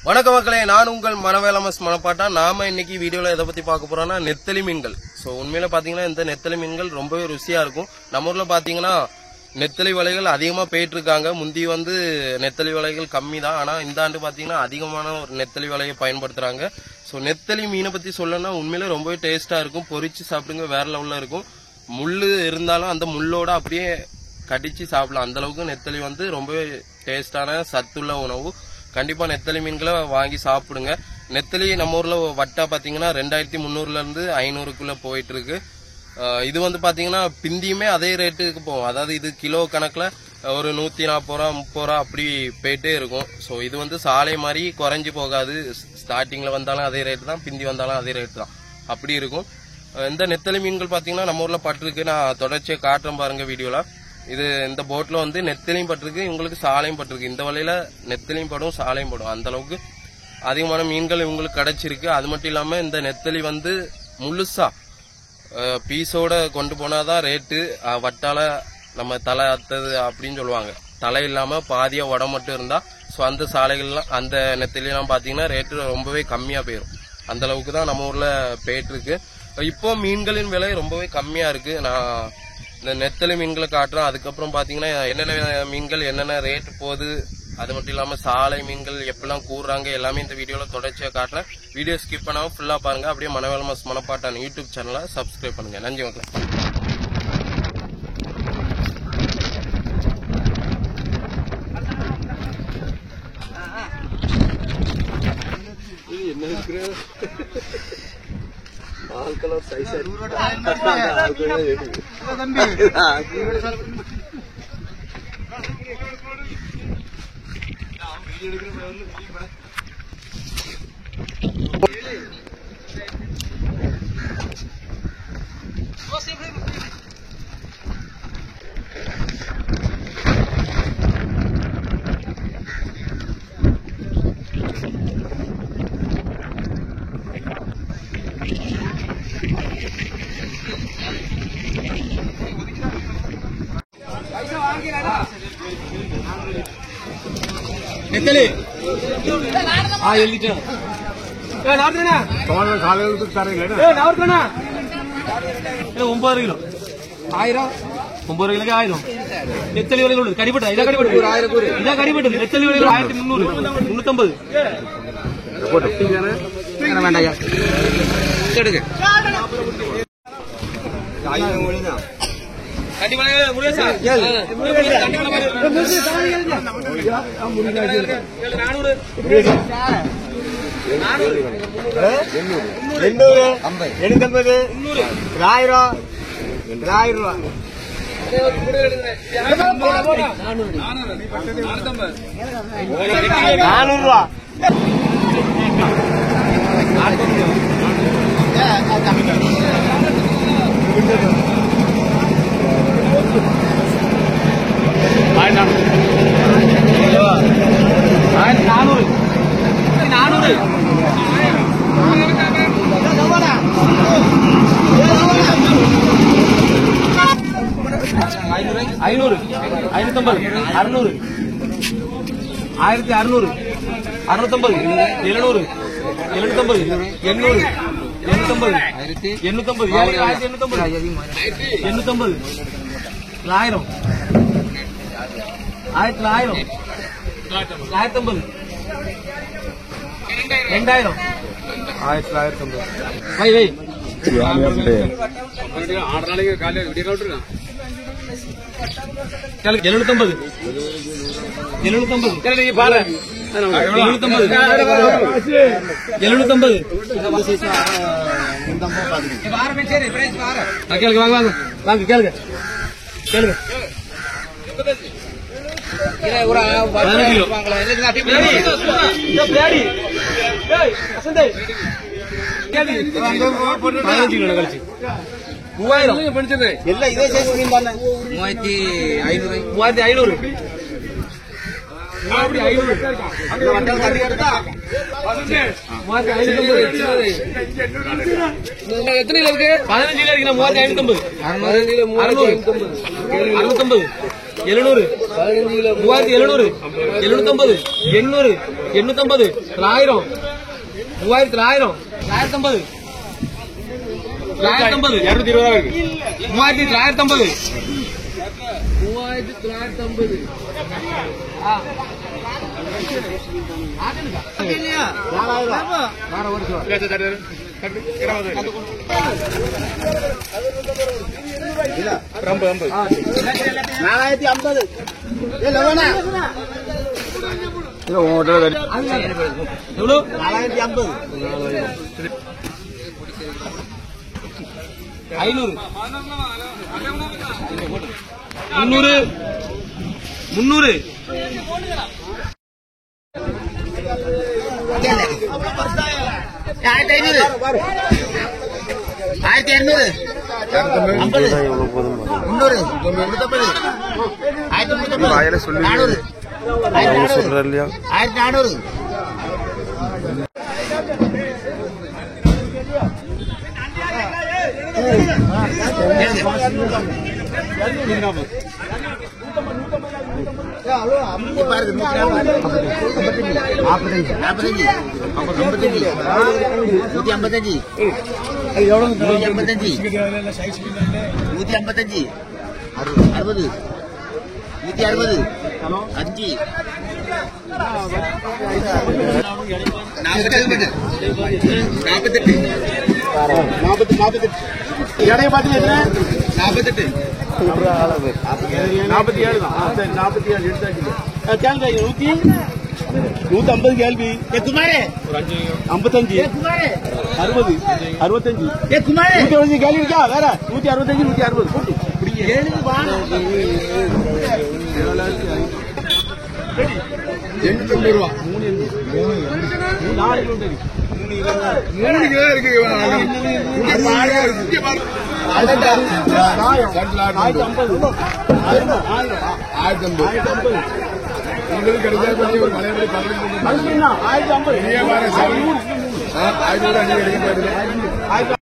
வணக்க மக்களே, நான் உங்கள் மனவேலமஸ் மனப்பாட்டா. நாம இன்னைக்கு வீடியோல எதை பத்தி பார்க்க போறோம்னா நெத்தலி மீன்கள். சோ உண்மையில பாத்தீங்கன்னா இந்த நெத்தலி மீன்கள் ரொம்பவே ருசியா இருக்கும். நம்ம ஊர்ல பாத்தீங்கன்னா நெத்தலி வலைகள் அதிகமா போயிட்டு இருக்காங்க. முந்தி நெத்தலி வலைகள் கம்மி தான். ஆனா இந்த ஆண்டு பாத்தீங்கன்னா அதிகமான ஒரு நெத்தலி வலையை பயன்படுத்துறாங்க. சோ நெத்தலி மீனை பத்தி சொல்லணும்னா உண்மையில ரொம்பவே டேஸ்டா இருக்கும். பொரிச்சு சாப்பிடுங்க, வேற லெவல்ல இருக்கும். முள்ளு இருந்தாலும் அந்த முள்ளோட அப்படியே கடிச்சு சாப்பிடலாம். அந்த அளவுக்கு நெத்தலி ரொம்பவே டேஸ்டான சத்துள்ள உணவு. கண்டிப்பா நெத்தலி மீன்களை வாங்கி சாப்பிடுங்க. நெத்தலி நம்ம ஊர்ல வட்டா பாத்தீங்கன்னா 2300 இருந்து 500க்குள்ள போயிட்டு இருக்கு. இது பாத்தீங்கன்னா பிந்தியுமே அதே ரேட்டுக்கு போகும். அதாவது இது கிலோ கணக்குல ஒரு 140 ரூபா 30 ரூபா அப்படி போயிட்டே இருக்கும். சோ இது சாலை மாதிரி குறைஞ்சு போகாது. ஸ்டார்டிங்ல வந்தாலும் அதே ரேட்டு தான், பிந்தி வந்தாலும் அதே ரேட்டு தான், அப்படி இருக்கும். இந்த நெத்தலி மீன்கள் பாத்தீங்கன்னா நம்ம ஊர்ல பட்டிருக்கு. நான் தொடர்ச்சியா காட்டுறேன் பாருங்க வீடியோல. இந்த போட்ல நெத்தலையும் பட்டிருக்கு, உங்களுக்கு சாலையும் பட்டிருக்கு. இந்த வலையில நெத்தலையும் படும், சாலையும் படும். அந்த அளவுக்கு அதிகமான மீன்கள் இவங்களுக்கு கிடைச்சிருக்கு. அது மட்டும் இல்லாம இந்த நெத்தலி முழுசா பீஸோட கொண்டு போனாதான் ரேட்டு. வட்டால நம்ம தலை அத்தது அப்படின்னு சொல்லுவாங்க. தலை இல்லாம பாதியா உடம்பு மட்டும் இருந்தா சோ அந்த சாலைகள்லாம் அந்த நெத்தலாம் பாத்தீங்கன்னா ரேட்டு ரொம்பவே கம்மியா போயிடும். அந்த அளவுக்கு தான் நம்ம ஊர்ல போயிட்டு இருக்கு. இப்போ மீன்களின் விலை ரொம்பவே கம்மியா இருக்கு. நான் இந்த நெத்தலி மீன்களை காட்டுறோம். அதுக்கப்புறம் பாத்தீங்கன்னா என்னென்ன மீன்கள் என்னென்ன ரேட் போகுது, அது மட்டும் இல்லாம சாலை மீன்கள் எப்பெல்லாம் கூறுறாங்க எல்லாமே இந்த வீடியோல தொடர்ச்சியா காட்டுறேன். வீடியோ ஸ்கிப் பண்ணாம ஃபுல்லா பாருங்க. அப்படியே மனவேலமஸ் மனப்பாட்டான யூடியூப் சேனலை சப்ஸ்கிரைப் பண்ணுங்க. நன்றி மக்களே. ஆல்கலர் சைஸ் நெத்தலி எழுதிட்டேன். கிலோ 1000 9 கிலோக்கு 1000 நெத்தலி விலைகள் உள்ளது. கடிப்பட்டது இதான் கடிப்பட்டது நெத்தலி விலைகள் 1300 350 வேண்டாம். எடுங்க ஐநூறு 550 600 1600 650 700 750 800 850 850 850 1000 1050 2000 வை வை 750 பாரு 750 கேளுங்க வாங்க கேளுங்க 15 கிலோ கழிச்சு 3000 படிச்சது எல்லாம் இதே சைஸ் மீன் தானே. 3500 எத்தனை இருக்கு? 15 இருக்கு. 3550 650 700 3700 750 800 850 1000 3900 1050 950 3950 3950 300 150 கேள்வி குமாரே 55 60 65 குமாரே 150 கேள்வி இருக்கா வேற 165 160 எழுது வாங்க 800 ரூபாய் 4 கிலோ இருக்கு 1050 உங்களுக்கு கிடைக்காத ஒரு மலையாளி 1050 1050 1050